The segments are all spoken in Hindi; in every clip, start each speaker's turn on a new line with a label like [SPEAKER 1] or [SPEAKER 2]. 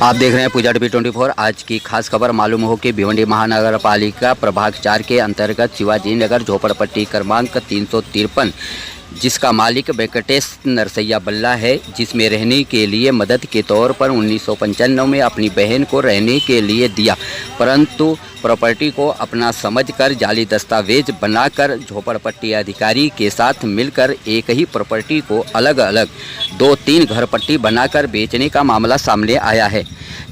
[SPEAKER 1] आप देख रहे हैं पूजा टीवी 24। आज की खास खबर मालूम हो कि भिवंडी महानगर पालिका प्रभाग 4 के अंतर्गत शिवाजी नगर झोपड़पट्टी क्रमांक 353 जिसका मालिक वेंकटेश नरसैया बल्ला है, जिसमें रहने के लिए मदद के तौर पर 1995 में अपनी बहन को रहने के लिए दिया, परंतु प्रॉपर्टी को अपना समझकर जाली दस्तावेज बनाकर झोपड़पट्टी अधिकारी के साथ मिलकर एक ही प्रॉपर्टी को अलग अलग 2-3 घरपट्टी बनाकर बेचने का मामला सामने आया है।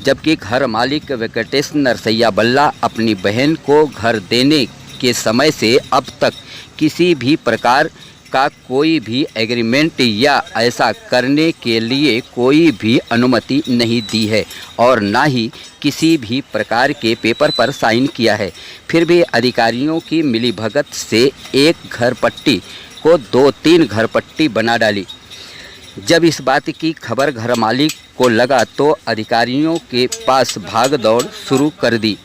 [SPEAKER 1] जबकि घर मालिक वेंकटेश नरसैया बल्ला अपनी बहन को घर देने के समय से अब तक किसी भी प्रकार का कोई भी एग्रीमेंट या ऐसा करने के लिए कोई भी अनुमति नहीं दी है और ना ही किसी भी प्रकार के पेपर पर साइन किया है। फिर भी अधिकारियों की मिलीभगत से एक घरपट्टी को 2-3 घरपट्टी बना डाली। जब इस बात की खबर घर मालिक को लगा तो अधिकारियों के पास भागदौड़ शुरू कर दी।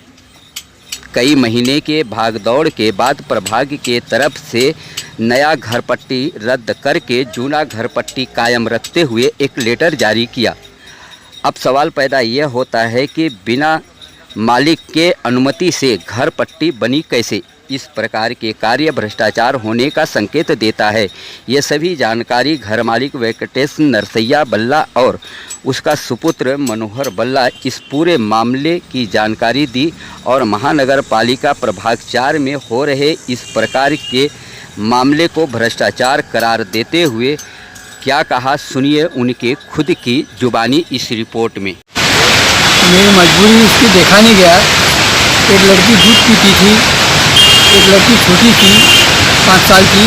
[SPEAKER 1] कई महीने के भागदौड़ के बाद प्रभाग के तरफ से नया घरपट्टी रद्द करके जूना घरपट्टी कायम रखते हुए एक लेटर जारी किया। अब सवाल पैदा यह होता है कि बिना मालिक के अनुमति से घरपट्टी बनी कैसे? इस प्रकार के कार्य भ्रष्टाचार होने का संकेत देता है। ये सभी जानकारी घर मालिक वेंकटेश नरसैया बल्ला और उसका सुपुत्र मनोहर बल्ला इस पूरे मामले की जानकारी दी और महानगर पालिका प्रभाग 4 में हो रहे इस प्रकार के मामले को भ्रष्टाचार करार देते हुए क्या कहा, सुनिए उनके खुद की जुबानी इस रिपोर्ट में।
[SPEAKER 2] मेरी मजबूरी इसकी देखा नहीं गया। एक लड़की दूध पीती थी, एक लड़की छोटी थी 5 साल की,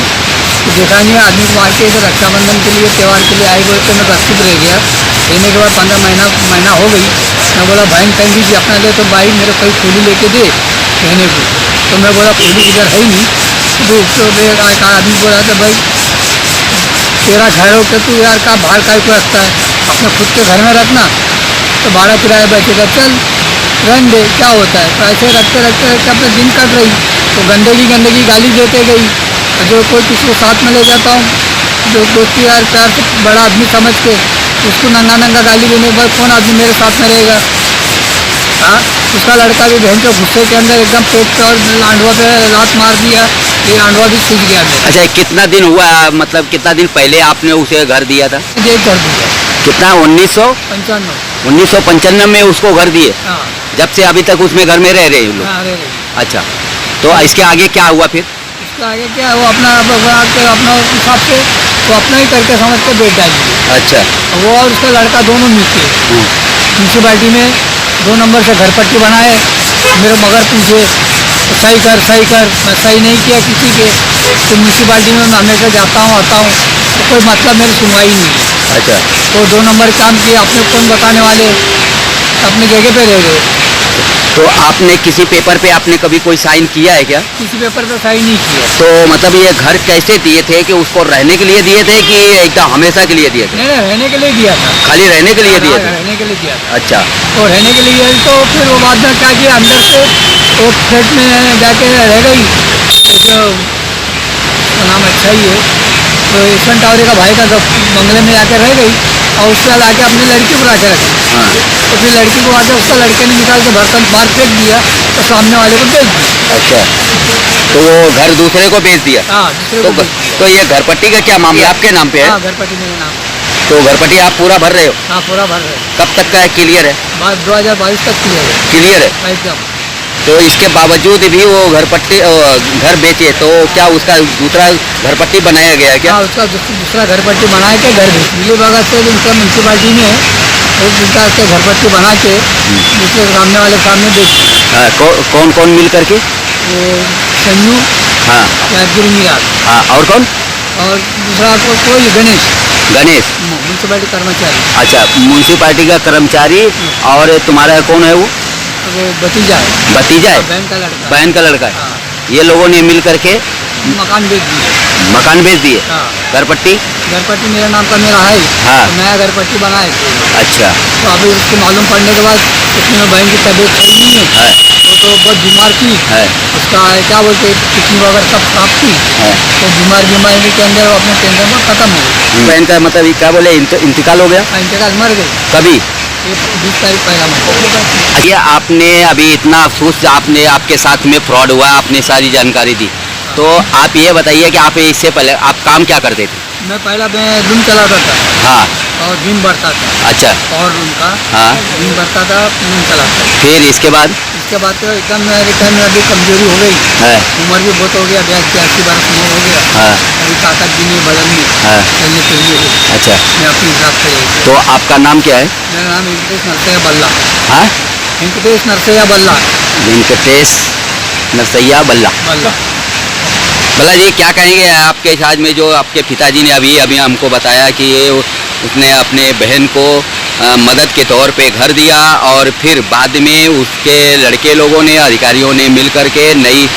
[SPEAKER 2] तो देखा नहीं। आदमी को मार के इधर रक्षाबंधन के लिए त्यौहार के लिए आई बोल तो मैं बस्ती रह गया। रहने के बाद 15 महीना हो गई। मैं बोला बहन कहीं भी अपना दे तो भाई मेरे कोई खोली लेके दे रहने को। तो मैं बोला खोली इधर है ही नहीं। तो एक आदमी बोला था भाई तेरा घर हो के तू यार का भाड़ का को रखता है, अपने खुद के घर में रखना तो भाड़ा किराया बचेगा, चल रन दे क्या होता है। तो ऐसे रखते रखते रखते अपने दिन कट रही। तो गंदगी गाली देते गई। जो कोई किसी को साथ में ले जाता हूँ, जो दोस्ती यार प्यार से बड़ा आदमी समझ के उसको नंगा गाली देने के बाद कौन आदमी मेरे साथ में रहेगा? हाँ, उसका लड़का भी बहन के गुस्से के अंदर एकदम पेट पे और लांडवा पे लात मार दिया। ये लांडवा भी सूझ गया मेरा।
[SPEAKER 1] अच्छा, कितना दिन हुआ, मतलब कितना दिन पहले आपने उसे घर दिया था?
[SPEAKER 2] ये कर दिया।
[SPEAKER 1] कितना? 1995 में उसको घर दिए।
[SPEAKER 2] हाँ।
[SPEAKER 1] जब से अभी तक उसमें घर में रह रहे हैं लोग?
[SPEAKER 2] हाँ, रह रहे।
[SPEAKER 1] अच्छा, तो इसके आगे क्या हुआ फिर?
[SPEAKER 2] इसके आगे क्या, वो अपना हिसाब से वो अपना ही करके समझ के बेच डाली।
[SPEAKER 1] अच्छा,
[SPEAKER 2] वो और उसका लड़का दोनों नीचे म्यूनसिपाल्टी में 2 नंबर से घरपट्टी बनाए। मेरे मगर पूछे तो सही कर मैं सही नहीं किया किसी के। तो म्यूनसिपाल्टी में मैं हमेशा जाता हूँ आता हूँ तो कोई मतलब मेरी सुनवाई नहीं है।
[SPEAKER 1] अच्छा,
[SPEAKER 2] तो 2 नंबर काम किए, अपने कौन बताने वाले, अपनी जगह पे रह गए।
[SPEAKER 1] तो आपने किसी पेपर पे आपने कभी कोई साइन किया है क्या?
[SPEAKER 2] किसी पेपर पे साइन नहीं किया।
[SPEAKER 1] तो मतलब ये घर कैसे दिए थे, कि उसको रहने के लिए दिए थे कि एकदम हमेशा के लिए दिए थे?
[SPEAKER 2] नहीं, रहने के लिए दिया था।
[SPEAKER 1] खाली रहने के लिए दिए थे?
[SPEAKER 2] रहने के लिए दिया था।
[SPEAKER 1] अच्छा,
[SPEAKER 2] तो रहने के लिए तो फिर वो बाद में क्या किया, अंदर से वो फ्लैट में जाके रह गई। जो नाम अच्छा ही है, तो यशवंत टावरे का भाई का बंगले में जाकर रह गई और उसके बाद आके अपनी लड़की को ला के रखी।
[SPEAKER 1] हाँ।
[SPEAKER 2] तो फिर लड़की को आके उसका लड़के ने निकाल के बर्तन बाहर फेंक दिया तो सामने वाले को बेच दिया।
[SPEAKER 1] अच्छा, तो वो घर दूसरे को बेच दिया?
[SPEAKER 2] हाँ, दूसरे
[SPEAKER 1] तो ये घरपट्टी का क्या मामला आपके नाम पे है?
[SPEAKER 2] हाँ, घरपट्टी मेरे नाम।
[SPEAKER 1] तो घरपट्टी आप पूरा भर रहे हो?
[SPEAKER 2] हाँ, पूरा भर रहे।
[SPEAKER 1] कब तक का है? क्लियर है?
[SPEAKER 2] 2022 तक
[SPEAKER 1] क्लियर है
[SPEAKER 2] एकदम।
[SPEAKER 1] तो इसके बावजूद भी वो घरपट्टी घर बेचे, तो क्या उसका दूसरा घरपट्टी बनाया गया क्या?
[SPEAKER 2] हाँ, उसका दूसरा घरपट्टी बना के घर मिली भगत से उनका म्यूनसिपाल्टी में उनका घरपट्टी बना के दूसरे सामने वाले सामने बेच।
[SPEAKER 1] हाँ, कौन मिल करके?
[SPEAKER 2] वो संजू।
[SPEAKER 1] हाँ,
[SPEAKER 2] गिरमिया।
[SPEAKER 1] हाँ, और कौन?
[SPEAKER 2] और दूसरा कोई गणेश म्यूनसिपाल्टी कर्मचारी।
[SPEAKER 1] अच्छा, म्यूनसिपाल्टी का कर्मचारी। और तुम्हारा कौन है वो
[SPEAKER 2] भतीजा है?
[SPEAKER 1] भतीजा है, बहन का लड़का है।
[SPEAKER 2] हाँ।
[SPEAKER 1] ये लोगों ने मिल करके
[SPEAKER 2] मकान बेच दिए।
[SPEAKER 1] मकान बेच दिए?
[SPEAKER 2] हाँ।
[SPEAKER 1] घरपट्टी
[SPEAKER 2] मेरे नाम का मेरा है।
[SPEAKER 1] हाँ।
[SPEAKER 2] तो नया घरपट्टी बनाए।
[SPEAKER 1] अच्छा,
[SPEAKER 2] तो अभी उसको मालूम पड़ने के बाद उसमें बहन की तबीयत सही नहीं है। तो बहुत बीमार थी। उसका क्या बोलते किडनी वगैरह सब खराब थी। तो बीमारी के अंदर अपने टेंशन में खत्म हो गई।
[SPEAKER 1] बहन का मतलब क्या बोले इंतकाल हो गया?
[SPEAKER 2] इंतकाल, मर गई।
[SPEAKER 1] कभी?
[SPEAKER 2] ये 20 तारीख पहला महीना।
[SPEAKER 1] ये आपने अभी इतना अफसोस आपने आपके साथ में फ्रॉड हुआ, आपने सारी जानकारी दी, तो आप ये बताइए कि आप इससे पहले आप काम क्या करते थे?
[SPEAKER 2] मैं पहला मैं रूम चलाता था
[SPEAKER 1] हाँ,
[SPEAKER 2] और दिन भरता था,
[SPEAKER 1] अच्छा,
[SPEAKER 2] और रूम का
[SPEAKER 1] हाँ,
[SPEAKER 2] दिन भरता था, रूम चलाता था।
[SPEAKER 1] फिर इसके बाद
[SPEAKER 2] इसके बाद तो एकदम मेरे टाइम में अभी कमजोरी हो गई,
[SPEAKER 1] है,
[SPEAKER 2] उम्र भी बहुत हो गया, 82 बरस उम्र हो गया,
[SPEAKER 1] हाँ,
[SPEAKER 2] अभी ताकत भी नहीं बदन में
[SPEAKER 1] हाँ,
[SPEAKER 2] चलने के लिए हो।
[SPEAKER 1] अच्छा,
[SPEAKER 2] मैं अपने हिसाब से
[SPEAKER 1] तो आपका नाम क्या है?
[SPEAKER 2] मेरा नाम वेंकटेश नरसैया बल्ला।
[SPEAKER 1] हाँ,
[SPEAKER 2] वेंकटेश नरसैया बल्ला।
[SPEAKER 1] वेंकटेश नरसैया बल्ला।
[SPEAKER 2] बल्ला
[SPEAKER 1] बल्ला जी, क्या कहेंगे आपके साथ में जो आपके पिताजी ने अभी हमको बताया कि ये उसने अपने बहन को मदद के तौर पे घर दिया और फिर बाद में उसके लड़के लोगों ने, अधिकारियों ने मिल करके नई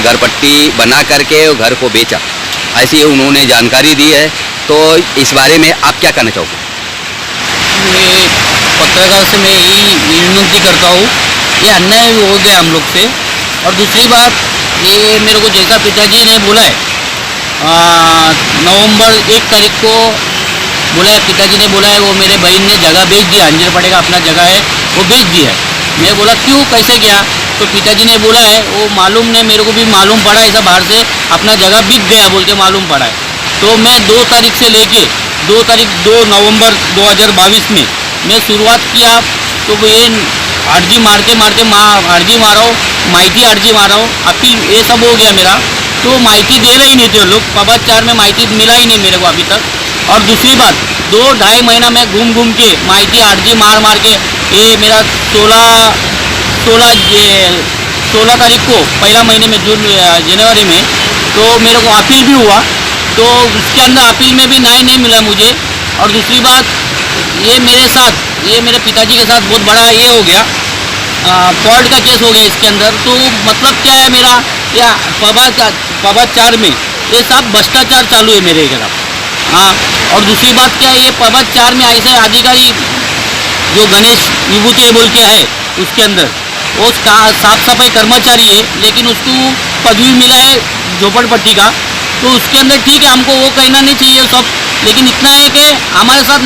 [SPEAKER 1] घरपट्टी बना करके घर को बेचा, ऐसी उन्होंने जानकारी दी है। तो इस बारे में आप क्या कहना चाहोगे?
[SPEAKER 3] मैं पत्रकार से मैं यही विनती करता हूँ, ये अन्याय हो गया हम लोग से। और दूसरी बात, ये मेरे को जैसा पिताजी ने बोला है, नवंबर 1 तारीख को बोला है, पिताजी ने बोला है वो मेरे बहन ने जगह बेच दिया, अंजरपड़े का अपना जगह है वो बेच दिया है। मैं बोला क्यों, कैसे क्या? तो पिताजी ने बोला है वो मालूम नहीं, मेरे को भी मालूम पड़ा ऐसा बाहर से अपना जगह बिक गया बोल के मालूम पड़ा है। तो मैं 2 तारीख से लेके 2 नवंबर 2022 में मैं शुरुआत किया, तो ये आरजी मारते मारते आरजी मारा हूँ, माइटी आरजी मारा हूँ, अपील ये सब हो गया मेरा। तो माइटी दे रहे ही नहीं थे लोग, पबत 4 में माइटी मिला ही नहीं मेरे को अभी तक। और दूसरी बात, 2-2.5 महीना मैं घूम के माइटी आरजी मार के ये मेरा 16 तारीख को पहला महीने में जनवरी में तो मेरे को अपील भी हुआ, तो उसके अंदर अपील में भी न्याय नहीं मिला मुझे। और दूसरी बात, ये मेरे पिताजी के साथ बहुत बड़ा ये हो गया, फ्रॉड का केस हो गया इसके अंदर। तो मतलब क्या है मेरा, या पबा 4 में ये सब भ्रष्टाचार चालू है मेरे खिलाफ। हाँ, और दूसरी बात क्या है, ये पबा 4 में ऐसे अधिकारी जो गणेश विभूति बोल के है, उसके अंदर वो साफ सफाई कर्मचारी है, लेकिन उसको पदवी मिला है झोपड़पट्टी का। तो उसके अंदर ठीक है, हमको वो कहना नहीं चाहिए सब, लेकिन इतना है कि हमारे साथ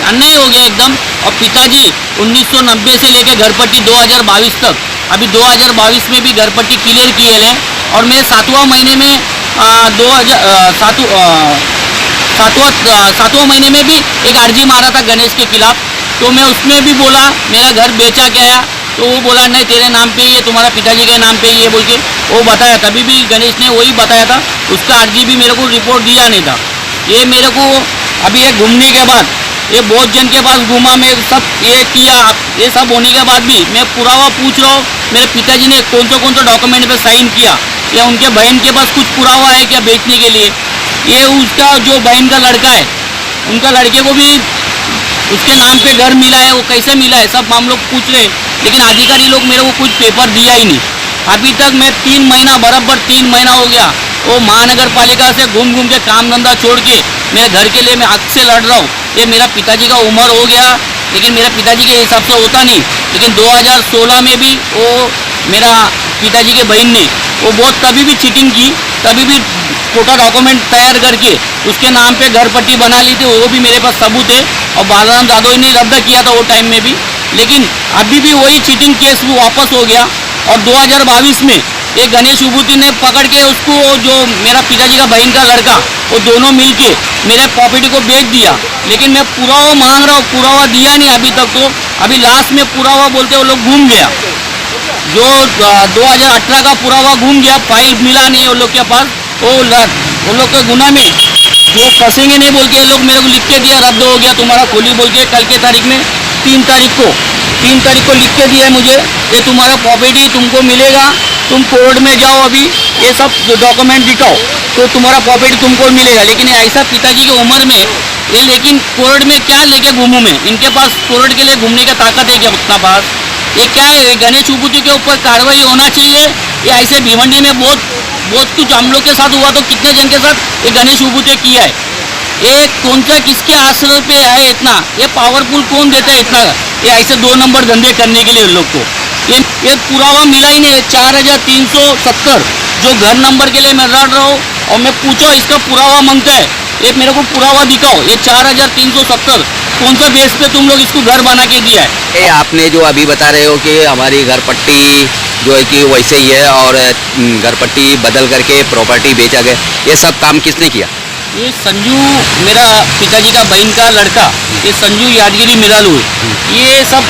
[SPEAKER 3] अन्याय हो गया एकदम। और पिताजी 1990 से लेके घरपट्टी 2022 तक, अभी 2022 में भी घरपट्टी क्लियर किए हैं। और मैं 7वां महीने में 7वां महीने में भी एक अर्जी मारा था गणेश के खिलाफ। तो मैं उसमें भी बोला मेरा घर बेचा गया, तो वो बोला नहीं तेरे नाम पे ही है, तुम्हारा पिताजी के नाम पे ही है बोल के वो बताया। तभी भी गणेश ने वही बताया था, उसका अर्जी भी मेरे को रिपोर्ट दिया नहीं था। ये मेरे को अभी ये घूमने के बाद, ये बहुत जन के पास घूमा, मैं सब ये किया, ये सब होने के बाद भी मैं पुरावा पूछ रहा हूँ मेरे पिताजी ने कौन सा डॉक्यूमेंट पे साइन किया, या उनके बहन के पास कुछ पुरावा है क्या बेचने के लिए। ये उसका जो बहन का लड़का है, उनका लड़के को भी उसके नाम पे घर मिला है, वो कैसे मिला है सब हम लोग पूछ रहे, लेकिन अधिकारी लोग मेरे को कुछ पेपर दिया ही नहीं। अभी तक मैं 3 महीना बराबर 3 महीना हो गया वो महानगर पालिका से घूम के काम धंधा छोड़ के मेरे घर के लिए मैं हक से लड़ रहा हूँ। ये मेरा पिताजी का उम्र हो गया, लेकिन मेरा पिताजी के हिसाब से होता नहीं। लेकिन 2016 में भी वो मेरा पिताजी के बहन ने वो बहुत तभी भी चीटिंग की, तभी भी फोटो डॉक्यूमेंट तैयार करके उसके नाम पे घरपट्टी बना ली थी, वो भी मेरे पास सबूत है। और बालाराम जादव ने रद्द किया था वो टाइम में भी, लेकिन अभी भी वही चीटिंग केस भी वापस हो गया। और 2022 में एक गणेश विभूति ने पकड़ के उसको, जो मेरा पिताजी का बहन का लड़का, वो दोनों मिलके मेरे प्रॉपर्टी को बेच दिया। लेकिन मैं पुरावा मांग रहा हूँ, पुरावा दिया नहीं अभी तक। तो अभी लास्ट में पुरावा बोलते वो लोग घूम गया, जो 2018 का पुरावा घूम गया, फाइल मिला नहीं वो लोग के पास। वो लोग के गुना में जो फंसेंगे नहीं बोल के ये लोग मेरे को लिख के दिया, रद्द हो गया तुम्हारा खोली बोल के। कल के तारीख में 3 तारीख को लिख के दिया है मुझे, ये तुम्हारा प्रॉपर्टी तुमको मिलेगा, तुम कोर्ट में जाओ, अभी ये सब डॉक्यूमेंट दिखाओ तो तुम्हारा प्रॉपर्टी तुमको मिलेगा। लेकिन ऐसा पिताजी की उम्र में ये, लेकिन कोर्ट में क्या लेके घूमूं मैं, इनके पास कोर्ट के लिए घूमने का ताकत है क्या उतना पास? ये क्या है, गणेश विभूति के ऊपर कार्रवाई होना चाहिए। ये ऐसे भिवंडी में बहुत कुछ हम लोग के साथ हुआ, तो कितने जन के साथ ये गणेश विभूति किया है। ये कौन सा किसके आश्रय पे है इतना, ये पावरफुल कौन देता है इतना, ये ऐसे 2 नंबर धंधे करने के लिए लोग को। ये पुरावा मिला ही नहीं है। 4370 जो घर नंबर के लिए मैं लड़ रहा हूँ, और मैं पूछो इसका पुरावा मांगता है एक मेरे को पुरावा दिखाओ, ये 4,370 कौन सा बेस पे तुम लोग इसको घर बना के दिया है?
[SPEAKER 1] ये आपने जो अभी बता रहे हो कि हमारी घर पट्टी जो है कि वैसे ही है और घर पट्टी बदल करके प्रॉपर्टी बेचा गया, ये सब काम किसने किया?
[SPEAKER 3] ये संजू, मेरा पिताजी का बहन का लड़का, ये संजू यादगिरी मिरालू, ये सब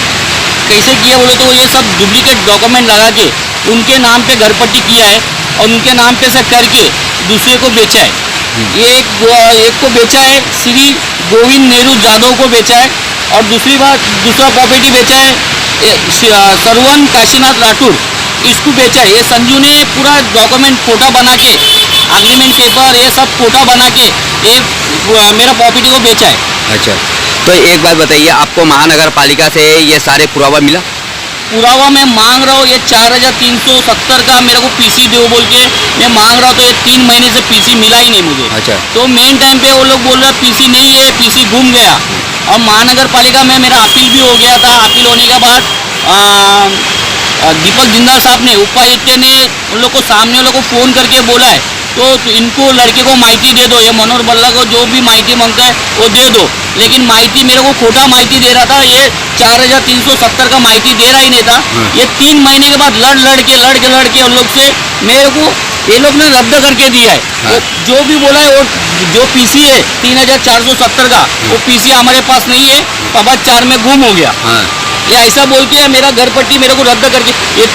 [SPEAKER 3] कैसे किया बोले तो ये सब डुप्लीकेट डॉक्यूमेंट लगा के उनके नाम पे घर पट्टी किया है और उनके नाम पे से करके दूसरे को बेचा है। ये एक को बेचा है, श्री गोविंद नेहरू जादव को बेचा है, और दूसरा प्रॉपर्टी बेचा है सरवन काशीनाथ राठौर, इसको बेचा है। ये संजू ने पूरा डॉक्यूमेंट फोटा बना के, एग्रीमेंट पेपर ये सब फोटा बना के ये मेरा प्रॉपर्टी को बेचा है।
[SPEAKER 1] अच्छा, तो एक बात बताइए, आपको महानगर पालिका से ये सारे पुरावा मिला?
[SPEAKER 3] पुरावा मैं मांग रहा हूँ, ये 4,370 का मेरे को पीसी दो बोल के मैं मांग रहा हूँ, तो ये 3 महीने से पीसी मिला ही नहीं मुझे।
[SPEAKER 1] अच्छा,
[SPEAKER 3] तो मेन टाइम पे वो लोग बोल रहे पीसी नहीं है, पीसी घूम गया। और महानगर पालिका में मेरा अपील भी हो गया था। अपील होने के बाद दीपक जिंदाल साहब ने, उपायुक्त ने उन लोग को सामने लोग को फ़ोन करके बोला है, तो इनको लड़के को माहिती दे दो, ये मनोहर बल्ला को जो भी माहिती मांगता है वो दे दो। लेकिन माहिती मेरे को खोटा माहिती दे रहा था, ये 4,370 का माहिती दे रहा ही नहीं था। ये 3 महीने के बाद लड़ के उन लोग से मेरे को ये लोग ने रद्द करके दिया है।
[SPEAKER 1] हाँ।
[SPEAKER 3] जो भी बोला है वो जो पीसी है 3,470 का, वो पीसी हमारे पास नहीं है, पबा 4 में गुम हो गया।
[SPEAKER 1] हाँ,
[SPEAKER 3] ये ऐसा बोल के मेरा घर पट्टी मेरे को रद्द करके, ये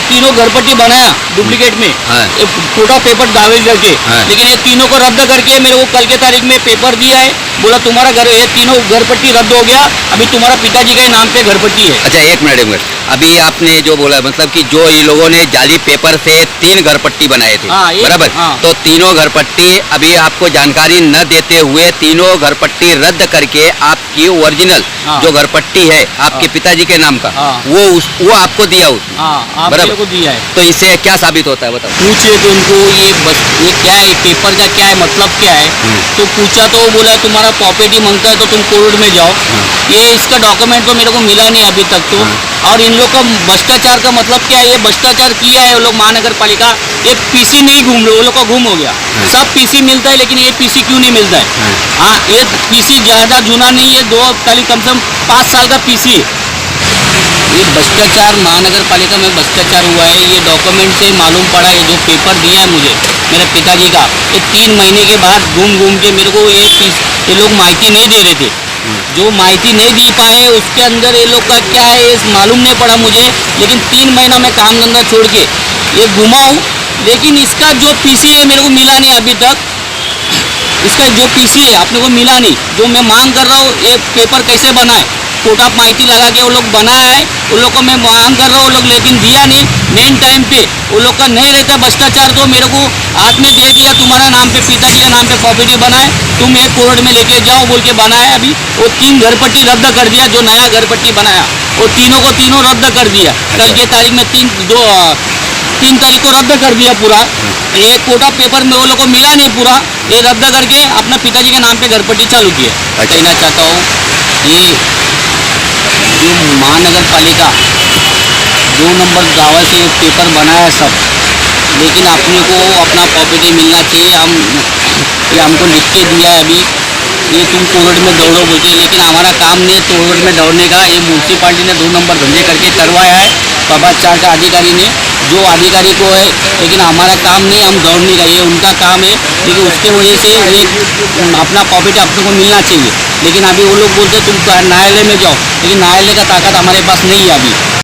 [SPEAKER 3] तीनों घर पट्टी बनाया डुप्लीकेट में,
[SPEAKER 1] हाँ।
[SPEAKER 3] ये फोटो पेपर दावे करके,
[SPEAKER 1] हाँ।
[SPEAKER 3] लेकिन ये तीनों को रद्द करके मेरे को कल के तारीख में पेपर दिया है, बोला तुम्हारा घर, ये तीनों घर पट्टी रद्द हो गया, अभी तुम्हारा पिताजी के नाम पे घर पट्टी है।
[SPEAKER 1] अच्छा, एक मिनट, अभी आपने जो बोला मतलब कि जो ये लोगों ने जाली पेपर से 3 घर पट्टी बनाए थे,
[SPEAKER 3] हाँ,
[SPEAKER 1] बराबर?
[SPEAKER 3] हाँ।
[SPEAKER 1] तो तीनों घर पट्टी अभी आपको जानकारी न देते हुए तीनों घर पट्टी रद्द करके आपकी ओरिजिनल
[SPEAKER 3] हाँ।
[SPEAKER 1] जो घर पट्टी है आपके
[SPEAKER 3] हाँ।
[SPEAKER 1] पिताजी के नाम का,
[SPEAKER 3] हाँ।
[SPEAKER 1] वो आपको दिया
[SPEAKER 3] हाँ, आप
[SPEAKER 1] बराबर।
[SPEAKER 3] मेरे को दिया है।
[SPEAKER 1] तो इससे क्या साबित होता है बताओ?
[SPEAKER 3] पूछे तो उनको ये क्या है, पेपर का क्या है, मतलब क्या है, तो पूछा तो वो बोला तुम्हारा प्रॉपर्टी मांगता है तो तुम कोर्ट में जाओ। ये इसका डॉक्यूमेंट तो मेरे को मिला नहीं अभी तक तो। और इन लोग का भ्रष्टाचार का मतलब क्या है, ये भ्रष्टाचार किया है वो लोग महानगर पालिका, ये पीसी नहीं घूम रहे, वो लोग का घूम हो गया। सब पीसी मिलता है लेकिन ये पीसी क्यों नहीं मिलता है? हाँ, ये पीसी ज़्यादा जूना नहीं है, 2 कम से कम 5 साल का पीसी है। ये भ्रष्टाचार महानगर पालिका में भ्रष्टाचार हुआ है, ये डॉक्यूमेंट से मालूम पड़ा है। जो पेपर दिया है मुझे मेरे पिताजी का, ये 3 महीने के बाद घूम के मेरे को ये लोग माहिती नहीं दे रहे थे। जो माहिती नहीं दी पाए उसके अंदर ये लोग का क्या है ये मालूम नहीं पड़ा मुझे। लेकिन 3 महीना में काम धंधा छोड़ के ये घुमाऊँ, लेकिन इसका जो पीसी है मेरे को मिला नहीं अभी तक। इसका जो पीसी है अपने को मिला नहीं। जो मैं मांग कर रहा हूँ, ये पेपर कैसे बना है, कोटा माहिती लगा के वो लोग बनाया है, उन लोग को मैं मांग कर रहा हूँ, वो लोग लेकिन दिया नहीं। मेन टाइम पे वो लोग का नहीं रहता भ्रष्टाचार, तो मेरे को हाथ में दे दिया, तुम्हारा नाम पे पिताजी का नाम पे प्रॉपर्टी बनाए, तुम एक कोर्ट में लेके जाओ बोल के बनाया। अभी वो 3 घर पट्टी रद्द कर दिया, जो नया घर पट्टी बनाया वो तीनों को तीनों रद्द कर दिया। कल के तारीख में 3 तारीख को रद्द कर दिया पूरा। ये कोटा पेपर में वो लोग को मिला नहीं पूरा, ये रद्द करके अपना पिताजी के नाम पे घर पट्टी चालू किया। कहना चाहता हूँ, ये जो महानगर पालिका 2 नंबर दावा से पेपर बनाया सब, लेकिन अपने को अपना प्रॉपर्टी मिलना चाहिए। ये हमको लिख के दिया है अभी, ये तुम कोर्ट में दौड़ो बोलते, लेकिन हमारा काम नहीं है कोर्ट में दौड़ने का। ये म्यूनसिपाल्टी ने 2 नंबर धंधे करके करवाया है पबा 4 का अधिकारी ने, जो अधिकारी को है, लेकिन हमारा काम नहीं, हम दौड़ने का, ये उनका काम है। लेकिन उसके वजह से ये अपना प्रॉपर्टी अपने को मिलना चाहिए। लेकिन अभी वो लोग बोलते तुम न्यायालय में जाओ, लेकिन न्यायालय का ताकत हमारे पास नहीं है अभी।